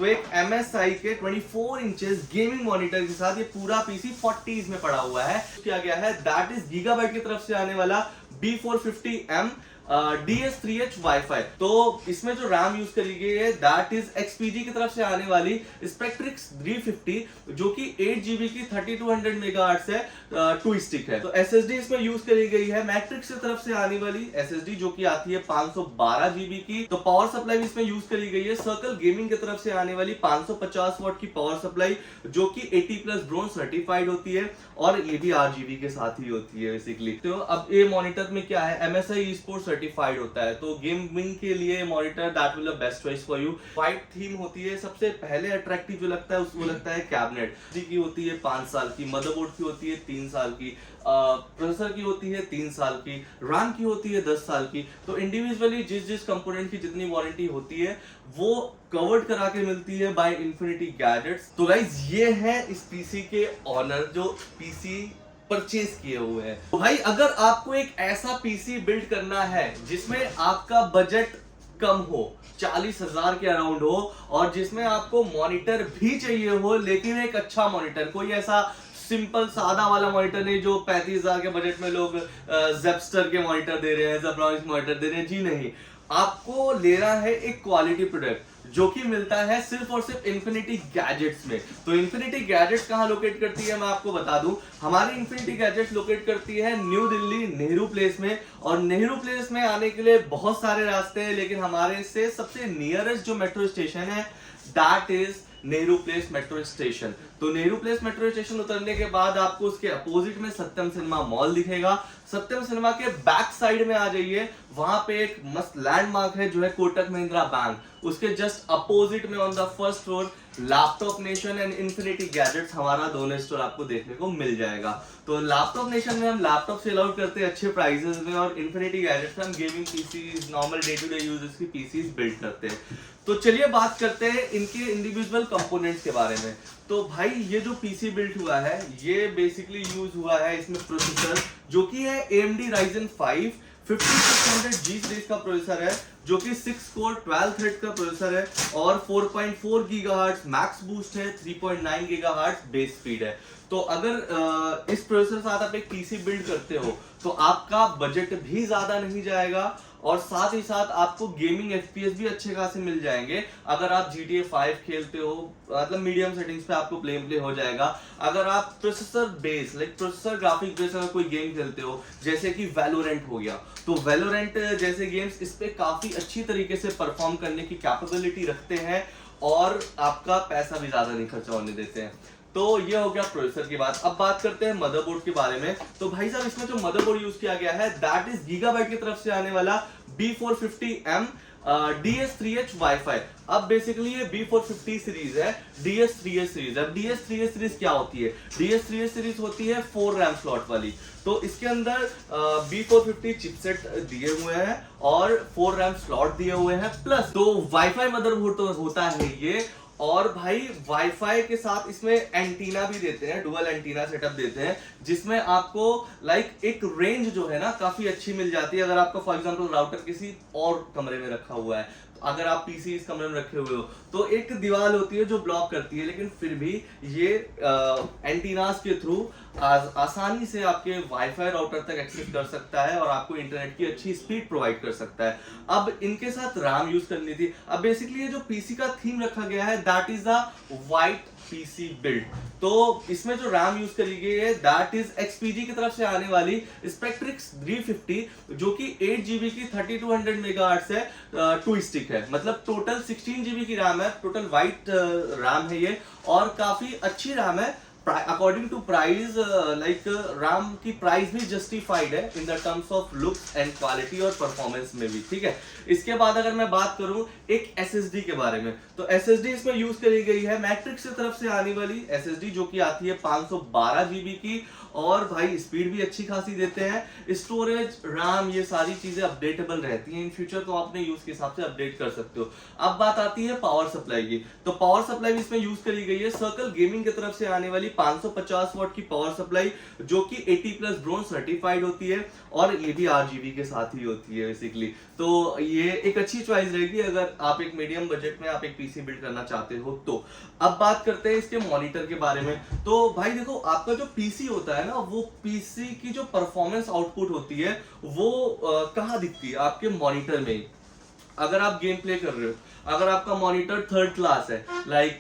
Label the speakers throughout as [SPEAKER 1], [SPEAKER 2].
[SPEAKER 1] तो एक MSI के 24 इंचेस गेमिंग मॉनिटर के साथ ये पूरा पीसी 40s में पड़ा हुआ है। किया गया है दैट इज गीगाबाइट की तरफ से आने वाला B450M DS3H वाईफाई। तो इसमें जो रैम यूज करी गई है दैट इज XPG की तरफ से आने वाली Spectrix 350 जो कि 8GB की 3200 मेगाहर्ट्ज है, टू स्टिक है। तो SSD इसमें यूज करी गई है मैट्रिक्स की तरफ से आने वाली SSD जो कि आती है 512GB की। तो पावर सप्लाई भी इसमें यूज करी गई है सर्कल गेमिंग की तरफ से आने वाली 550 वाट की पावर सप्लाई जो कि 80+ ब्रोंज सर्टिफाइड होती है और ये भी RGB के साथ ही होती है बेसिकली। तो अब ये मॉनिटर में क्या है MSI eSports सर्टिफाइड होता है, तो गेमिंग के लिए monitor that will be best choice for you. White theme होती है, सबसे पहले अट्रैक्टिव जो लगता है उसको लगता है कैबिनेट की होती है 5 साल की, मदरबोर्ड की होती है 3 साल की, प्रोसेसर की होती है 3 साल की, रैम की होती है 10 साल की। तो इंडिविजुअली जिस कंपोनेंट की जितनी वारंटी होती है वो कवर्ड करा के मिलती है बाय इन्फिनिटी गैजेट्स। तो गाइज ये है इस पीसी के ऑनर जो पीसी परचेज किए हुए हैं। तो भाई अगर आपको एक ऐसा पीसी बिल्ड करना है जिसमें आपका बजट कम हो, 40,000 के अराउंड हो और जिसमें आपको मॉनिटर भी चाहिए हो लेकिन एक अच्छा मॉनिटर, कोई ऐसा सिंपल सादा वाला मॉनिटर नहीं जो 35,000 के बजट में लोग जेपस्टर के मॉनिटर दे रहे हैं, जेब्रानिक्स मॉनिटर दे रहे हैं, जी नहीं। आपको लेना है एक क्वालिटी प्रोडक्ट जो कि मिलता है सिर्फ और सिर्फ इन्फिनिटी गैजेट्स में। तो इन्फिनिटी गैजेट्स कहां लोकेट करती है मैं आपको बता दूं, हमारी इन्फिनिटी गैजेट्स लोकेट करती है न्यू दिल्ली नेहरू प्लेस में। और नेहरू प्लेस में आने के लिए बहुत सारे रास्ते हैं लेकिन हमारे से सबसे नियरेस्ट जो मेट्रो स्टेशन है that is Nehru place metro station. तो नेहरू प्लेस मेट्रो स्टेशन उतरने के बाद आपको उसके अपोजिट में सत्यम सिनेमा मॉल दिखेगा। सत्यम सिनेमा के बैक साइड में आ जाइए, वहां पे एक मस्त लैंडमार्क है जो है कोटक महिंद्रा बैंक, उसके जस्ट अपोजिट में on the first floor laptop nation and infinity gadgets हमारा दोनों स्टोर आपको देखने को मिल जाएगा। तो लैपटॉप नेशन में हम लैपटॉप सेल आउट करते हैं अच्छे प्राइसेस में और इन्फिनिटी गैजेट्स में हम gaming PCs, normal day to day users की पीसीज बिल्ड करते हैं। तो चलिए बात करते हैं इनके इंडिविजुअल कंपोनेंट्स के बारे में। तो भाई ये जो पीसी बिल्ड हुआ है ये बेसिकली यूज हुआ है इसमें प्रोसेसर जो कि है AMD Ryzen 5 5600G सीरीज का प्रोसेसर है जो कि 6 कोर 12 थ्रेड का प्रोसेसर है और 4.4 गीगाहर्ट्ज मैक्स बूस्ट है, 3.9 गीगाहर्ट्ज बेस स्पीड है। तो अगर इस प्रोसेसर के साथ आप एक पीसी बिल्ड करते हो तो आपका बजट भी ज्यादा नहीं जाएगा और साथ ही साथ आपको गेमिंग FPS भी अच्छे खासे मिल जाएंगे। अगर आप GTA 5 खेलते हो मतलब मीडियम सेटिंग्स पे आपको प्ले हो जाएगा। अगर आप processor base processor graphic base अगर कोई गेम खेलते हो जैसे कि वैलोरेंट हो गया, तो वैलोरेंट जैसे गेम्स इस पे काफी अच्छी तरीके से परफॉर्म करने की कैपेबिलिटी रखते हैं और आपका पैसा भी ज्यादा नहीं खर्चा होने देते हैं। तो ये हो गया प्रोसेसर की बात। अब बात करते हैं मदरबोर्ड के बारे में। तो भाई साहब इसमें जो मदरबोर्ड यूज किया गया है दैट इज गीगाबाइट की तरफ से आने वाला B450M DS3H वाईफाई। अब बेसिकली ये B450 सीरीज है, DS3H सीरीज। अब DS3H सीरीज क्या होती है? DS3H सीरीज होती है 4 रैम स्लॉट वाली। तो इसके अंदर B450 चिपसेट दिए हुए हैं और 4 रैम स्लॉट दिए हुए हैं प्लस तो वाईफाई मदरबोर्ड तो होता है ये। और भाई वाईफाई के साथ इसमें एंटीना भी देते हैं, डुअल एंटीना सेटअप देते हैं जिसमें आपको एक रेंज जो है ना काफी अच्छी मिल जाती है। अगर आपका फॉर एग्जांपल राउटर किसी और कमरे में रखा हुआ है, तो अगर आप पीसी इस कमरे में रखे हुए हो तो एक दीवार होती है जो ब्लॉक करती है, लेकिन फिर भी ये एंटीनास के थ्रू आसानी से आपके वाईफाई राउटर तक एक्सेस कर सकता है और आपको इंटरनेट की अच्छी स्पीड प्रोवाइड कर सकता है। अब इनके साथ रैम यूज करनी थी। अब बेसिकली ये जो पीसी का थीम रखा गया है that is a white PC build. तो इसमें जो रैम यूज करी गई है दैट इज XPG की तरफ से आने वाली Spectrix 350 जो कि 8GB की 3200 मेगाहर्ट्ज है, टू स्टिक है। मतलब टोटल 16GB की रैम है, टोटल व्हाइट रैम है ये और काफी अच्छी रैम है। अकॉर्डिंग टू प्राइस रैम की प्राइस भी जस्टिफाइड है in the terms of looks and quality और परफॉर्मेंस में भी, ठीक है। इसके बाद अगर मैं बात करूं एक SSD के बारे में, तो SSD इसमें यूज करी गई है मैट्रिक्स की तरफ से आने वाली SSD जो कि आती है 512GB की और भाई स्पीड भी अच्छी खासी देते हैं। स्टोरेज, रैम, ये सारी चीजें अपडेटेबल रहती हैं इन फ्यूचर, तो अपने यूज के हिसाब से अपडेट कर सकते हो। अब बात आती है पावर सप्लाई की। तो पावर सप्लाई भी इसमें यूज करी गई है सर्कल गेमिंग की तरफ से आने वाली 550 वॉट की पावर सप्लाई जो कि 80+ ब्रोंज सर्टिफाइड होती है और ये भी RGB के साथ ही होती है बेसिकली। तो ये एक अच्छी चॉइस रहेगी अगर आप एक मीडियम बजट में आप एक पीसी बिल्ड करना चाहते हो तो। अब बात करते हैं इसके मॉनिटर के बारे में। तो भाई देखो, आपका जो पीसी होता है ना, वो पीसी की जो परफॉर्मेंस आउटपुट होती है वो कहाँ दिखती है? आपके मॉनिटर में ही। अगर आप गेम प्ले कर रहे हो, अगर आपका मॉनिटर थर्ड क्लास है, लाइक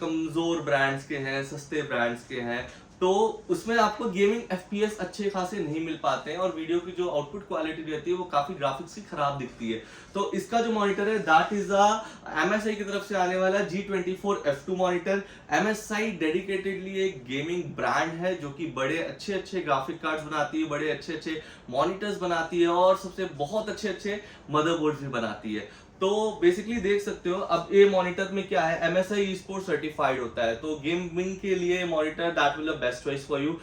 [SPEAKER 1] कमजोर ब्रांड्स के हैं, सस्ते ब्रांड्स के हैं, तो उसमें आपको गेमिंग FPS अच्छे खासे नहीं मिल पाते हैं और वीडियो की जो आउटपुट क्वालिटी रहती है वो काफी ग्राफिक्स की खराब दिखती है। तो इसका जो मॉनिटर है दैट इज MSI की तरफ से आने वाला G24F2 मॉनिटर। MSI डेडिकेटेडली एक गेमिंग ब्रांड है जो कि बड़े अच्छे अच्छे ग्राफिक कार्ड्स बनाती है, बड़े अच्छे अच्छे मॉनिटर्स बनाती है और सबसे बहुत अच्छे अच्छे मदरबोर्ड्स भी बनाती है। तो बेसिकली देख सकते हो, अब ये मॉनिटर में क्या है, MSI eSport सर्टिफाइड होता है, तो गेमिंग के लिए monitor that will best choice for you.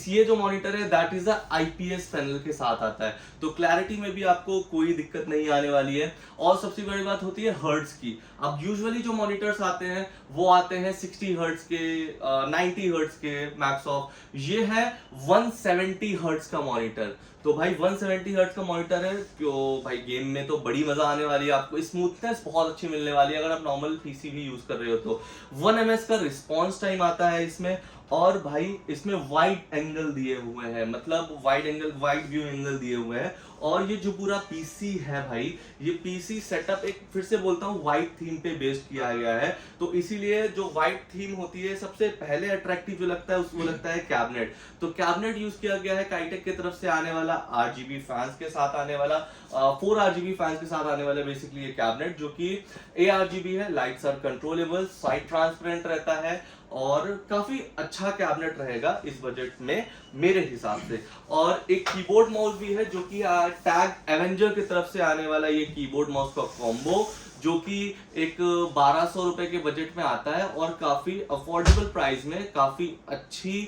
[SPEAKER 1] ये जो मॉनिटर है दैट इज IPS पैनल के साथ आता है, तो क्लैरिटी में भी आपको कोई दिक्कत नहीं आने वाली है। और सबसे बड़ी बात होती है हर्ट्ज की। अब यूजुअली जो मॉनिटर्स आते हैं वो आते हैं 60 हर्ट्ज के, 90 हर्ट्ज के मैक्स ऑफ। ये है 170 हर्ट्ज का मॉनिटर। तो भाई 170 हर्ट्ज का मॉनिटर है, तो भाई गेम में तो बड़ी मजा आने वाली है, आपको स्मूथनेस बहुत अच्छी मिलने वाली है अगर आप नॉर्मल पीसी भी यूज कर रहे हो तो। 1 ms का रिस्पॉन्स टाइम आता है इसमें, और भाई इसमें वाइड एंगल दिए हुए हैं, मतलब वाइड व्यू एंगल दिए हुए हैं। और ये जो पूरा पीसी है भाई, ये पीसी सेटअप एक, फिर से बोलता हूँ, वाइट थीम पे बेस्ड किया गया है। तो इसीलिए जो वाइट थीम होती है, सबसे पहले अट्रैक्टिव जो लगता है उसको लगता है कैबिनेट। तो कैबिनेट यूज किया गया है काइटेक की तरफ से आने वाला RGB फैंस के साथ आने वाला, 4 RGB फैंस के साथ आने वाला बेसिकली ये कैबिनेट, जो कि ARGB है, lights are controllable, side transparent रहता है और काफी अच्छा कैबिनेट रहेगा इस बजट में मेरे हिसाब से। और एक कीबोर्ड माउस भी है जो कि टैग एवेंजर की तरफ से आने वाला ये कीबोर्ड माउस का कॉम्बो, जो कि एक 1200 रुपए के बजट में आता है और काफी अफोर्डेबल प्राइस में काफी अच्छी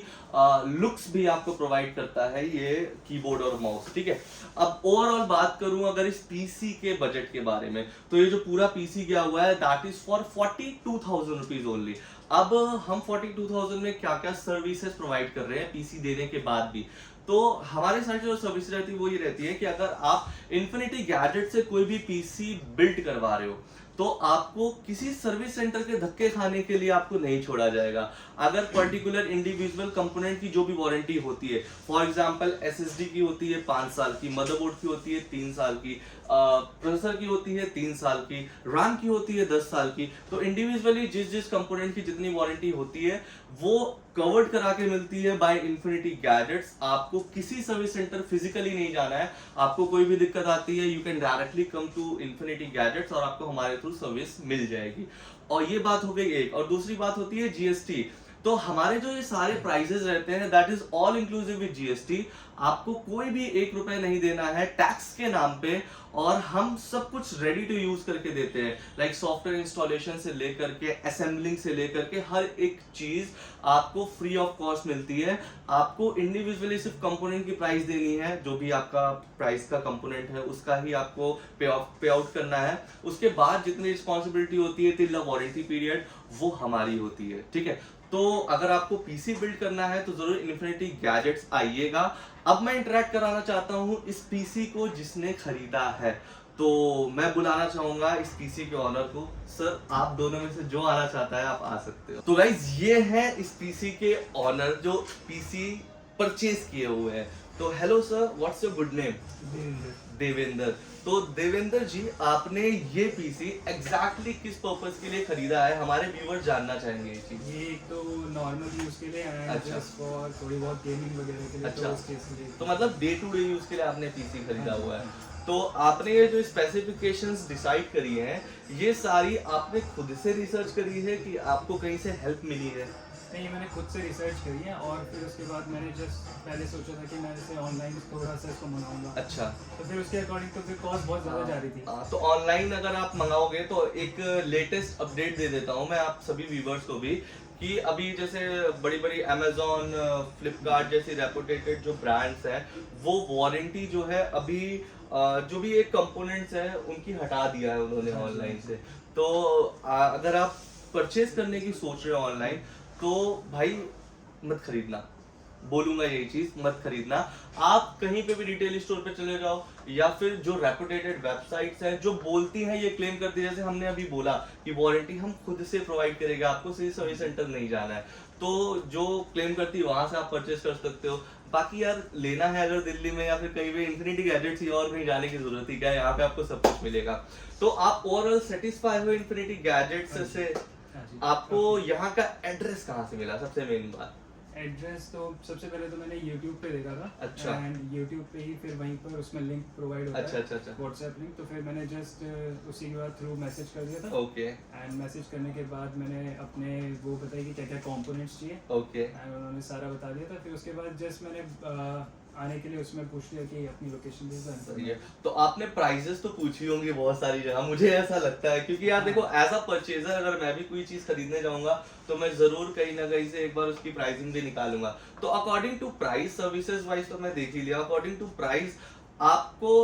[SPEAKER 1] लुक्स भी आपको प्रोवाइड करता है ये कीबोर्ड और माउस। ठीक है, अब ओवरऑल बात करूं अगर इस पीसी के बजट के बारे में, तो ये जो पूरा पीसी गया हुआ है that is for 42,000 rupees only. अब हम 42,000 में क्या क्या सर्विसेज प्रोवाइड कर रहे हैं पीसी देने के बाद भी। तो हमारे साथ जो सर्विस रहती है वो ये रहती है कि अगर आप इन्फिनिटी गैजेट से कोई भी पीसी बिल्ड करवा रहे हो तो आपको किसी सर्विस सेंटर के धक्के खाने के लिए आपको नहीं छोड़ा जाएगा। अगर पर्टिकुलर इंडिविजुअल कंपोनेंट की जो भी वारंटी होती है, फॉर एग्जांपल SSD की होती है 5 साल की, मदरबोर्ड की होती है 3 साल की, प्रोसेसर की होती है 3 साल की, रैम की होती है 10 साल की, तो इंडिविजुअली जिस जिस कंपोनेंट की जितनी वारंटी होती है वो कवर्ड करा के मिलती है बाय इन्फिनिटी गैजेट्स। आपको किसी सर्विस सेंटर फिजिकली नहीं जाना है, आपको कोई भी दिक्कत आती है you can directly come to infinity gadgets और आपको हमारे थ्रू सर्विस मिल जाएगी। और ये बात हो गई एक। और दूसरी बात होती है GST। तो हमारे जो ये सारे प्राइसेस रहते हैं that is all inclusive with GST। आपको कोई भी 1 रुपए नहीं देना है टैक्स के नाम पे, और हम सब कुछ रेडी टू यूज करके देते हैं, लाइक सॉफ्टवेयर इंस्टॉलेशन से लेकर के असेंबलिंग से लेकर के हर एक चीज आपको फ्री ऑफ कॉस्ट मिलती है। आपको इंडिविजुअली सिर्फ कंपोनेंट की प्राइस देनी है, जो भी आपका प्राइस का कंपोनेंट है उसका ही आपको पे आउट करना है। उसके बाद जितनी रिस्पॉन्सिबिलिटी होती है टिल द वारंटी पीरियड वो हमारी होती है। ठीक है, तो अगर आपको पीसी बिल्ड करना है तो जरूर इन्फिनिटी गैजेट्स आइएगा। अब मैं इंटरेक्ट कराना चाहता हूं इस पीसी को जिसने खरीदा है, तो मैं बुलाना चाहूंगा इस पीसी के ऑनर को। सर, आप दोनों में से जो आना चाहता है आप आ सकते हो। तो गाइज ये है इस पीसी के ऑनर जो पीसी परचेज किए हुए हैं। तो hello sir, what's your good name? Devendra. तो देवेंद्र जी, आपने ये पीसी एग्जैक्टली किस पर्पस के लिए खरीदा है? हमारे व्यूअर्स जानना चाहेंगे ये चीज।
[SPEAKER 2] ये एक तो नॉर्मल यूज के लिए है,
[SPEAKER 1] अच्छा।
[SPEAKER 2] और थोड़ी बहुत गेमिंग वगैरह के लिए।
[SPEAKER 1] अच्छा।
[SPEAKER 2] तो उसके लिए
[SPEAKER 1] तो मतलब डे टू डे यूज के लिए आपने पीसी खरीदा
[SPEAKER 2] हाँ,
[SPEAKER 1] हुआ है।
[SPEAKER 2] हाँ।
[SPEAKER 1] तो आपने ये जो स्पेसिफिकेशंस डिसाइड करी हैं, ये सारी आपने खुद से रिसर्च करी है कि आपको कहीं से हेल्प मिली है?
[SPEAKER 2] नहीं, मैंने खुद से रिसर्च करी है और फिर उसके बाद मैंने जस्ट पहले सोचा था कि मैं जैसे ऑनलाइन थोड़ा सा इसको मंगाऊंगा।
[SPEAKER 1] अच्छा।
[SPEAKER 2] तो फिर उसके अकॉर्डिंग तो फिर कॉस्ट बहुत ज़्यादा जा रही थी।
[SPEAKER 1] तो ऑनलाइन अगर आप मंगाओगे तो एक लेटेस्ट अपडेट दे देता हूँ मैं आप सभी व्यूवर्स को भी, कि अभी जैसे बड़ी बड़ी Amazon, फ्लिपकार्ट जैसी रेपुटेटेड जो ब्रांड्स हैं वो वारंटी जो है अभी जो भी एक कंपोनेंट्स है उनकी हटा दिया है उन्होंने ऑनलाइन से। तो अगर आप परचेज करने की सोच रहे हो ऑनलाइन तो भाई मत खरीदना, बोलूंगा यही चीज, मत खरीदना। आप कहीं पे भी रिटेल स्टोर पे चले जाओ या फिर जो रेपुटेटेड वेबसाइट्स हैं जो बोलती हैं, ये क्लेम करती है, जैसे हमने अभी बोला कि वारंटी हम खुद से प्रोवाइड करेंगे, आपको सिर्फ सर्विस सेंटर नहीं जाना है, तो जो क्लेम करती है वहां से आप परचेस कर सकते हो। बाकी यार लेना है अगर दिल्ली में या फिर कहीं भी इन्फिनिटी गैजेट्स ही, और कहीं जाने की जरूरत ही क्या है, यहाँ पे आपको सब कुछ मिलेगा। तो आप ओवरऑल सेटिस्फाई हो इन्फिनिटी गैजेट्स से?
[SPEAKER 2] हाँ जी।
[SPEAKER 1] आपको यहाँ का एड्रेस कहाँ से मिला, सबसे मेन बात?
[SPEAKER 2] एड्रेस तो सबसे पहले तो मैंने YouTube पे देखा था।
[SPEAKER 1] अच्छा।
[SPEAKER 2] एंड YouTube पे ही फिर वहीं पर उसमें लिंक प्रोवाइड होता
[SPEAKER 1] अच्छा
[SPEAKER 2] है,
[SPEAKER 1] अच्छा अच्छा,
[SPEAKER 2] व्हाट्सएप लिंक। तो फिर मैंने जस्ट उसी के बाद थ्रू मैसेज कर दिया था।
[SPEAKER 1] ओके
[SPEAKER 2] एंड मैसेज करने के बाद मैंने अपने वो बताई कि क्या क्या कंपोनेंट्स चाहिए,
[SPEAKER 1] ओके।
[SPEAKER 2] एंड उन्होंने सारा बता दिया था। फिर उसके बाद जस्ट मैंने आने के लिए उसमें पूछ लिया कि अपनी लोकेशन दे
[SPEAKER 1] सही है। तो आपने प्राइजेस तो पूछी होंगी बहुत सारी जगह, मुझे ऐसा लगता है, क्योंकि यार देखो एज अ परचेजर अगर मैं भी कोई चीज खरीदने जाऊंगा तो मैं जरूर कहीं ना कहीं से एक बार उसकी प्राइसिंग भी निकालूंगा। तो according to price, services wise तो मैं देख ही लिया, अकॉर्डिंग टू प्राइस आपको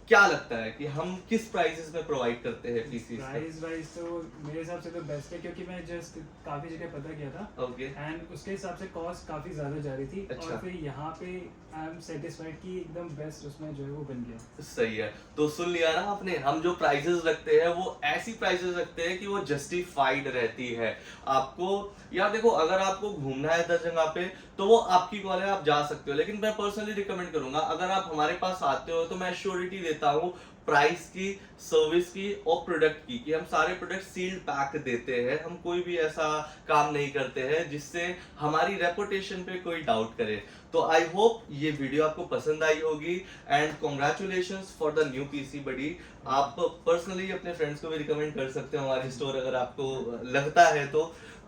[SPEAKER 1] क्या लगता है कि हम किस प्राइसेस में प्रोवाइड करते हैं पीसी?
[SPEAKER 2] प्राइस वाइज तो मेरे हिसाब से तो बेस्ट है, क्योंकि मैं जस्ट काफी जगह पता किया था
[SPEAKER 1] ओके
[SPEAKER 2] एंड उसके हिसाब से कॉस्ट काफी ज्यादा जा रही थी।
[SPEAKER 1] अच्छा।
[SPEAKER 2] और फिर यहाँ पे आई एम सेटिस्फाइड कि एकदम बेस्ट उसमें जो है वो बन गया।
[SPEAKER 1] सही है। तो सुन लिया ना आपने, हम जो प्राइसेस रखते हैं वो ऐसी प्राइसेस रखते हैं कि वो जस्टिफाइड रहती है आपको। यार देखो अगर आपको घूमना है 10 जगह पे तो वो आपकी कॉल है, आप जा सकते हो, लेकिन मैं पर्सनली रिकमेंड करूंगा अगर आप हमारे पास आते हो तो मैं श्योरिटी देता हूँ प्राइस की, सर्विस की और प्रोडक्ट की, कि हम सारे प्रोडक्ट सील्ड पैक देते हैं। हम कोई भी ऐसा काम नहीं करते हैं जिससे हमारी रेपुटेशन पे कोई डाउट करे। तो आई होप ये वीडियो आपको पसंद आई होगी and congratulations for the new PC buddy. आप पर्सनली अपने फ्रेंड्स को भी रिकमेंड कर सकते हो हमारे स्टोर अगर आपको लगता है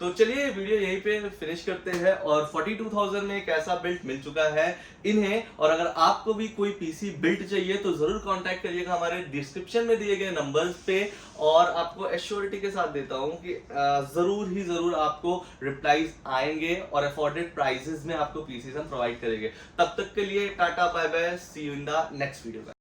[SPEAKER 1] तो चलिए वीडियो यहीं पे फिनिश करते हैं। और 42,000 में एक ऐसा बिल्ट मिल चुका है इन्हें, और अगर आपको भी कोई पीसी बिल्ट चाहिए तो जरूर कांटेक्ट करिएगा हमारे डिस्क्रिप्शन में दिए गए नंबर्स पे, और आपको एश्योरिटी के साथ देता हूं कि जरूर ही जरूर आपको रिप्लाईज आएंगे और अफोर्डेड प्राइसेस में आपको पीसीज हम प्रोवाइड करेंगे। तब तक के लिए tata bye bye, see you in the next video.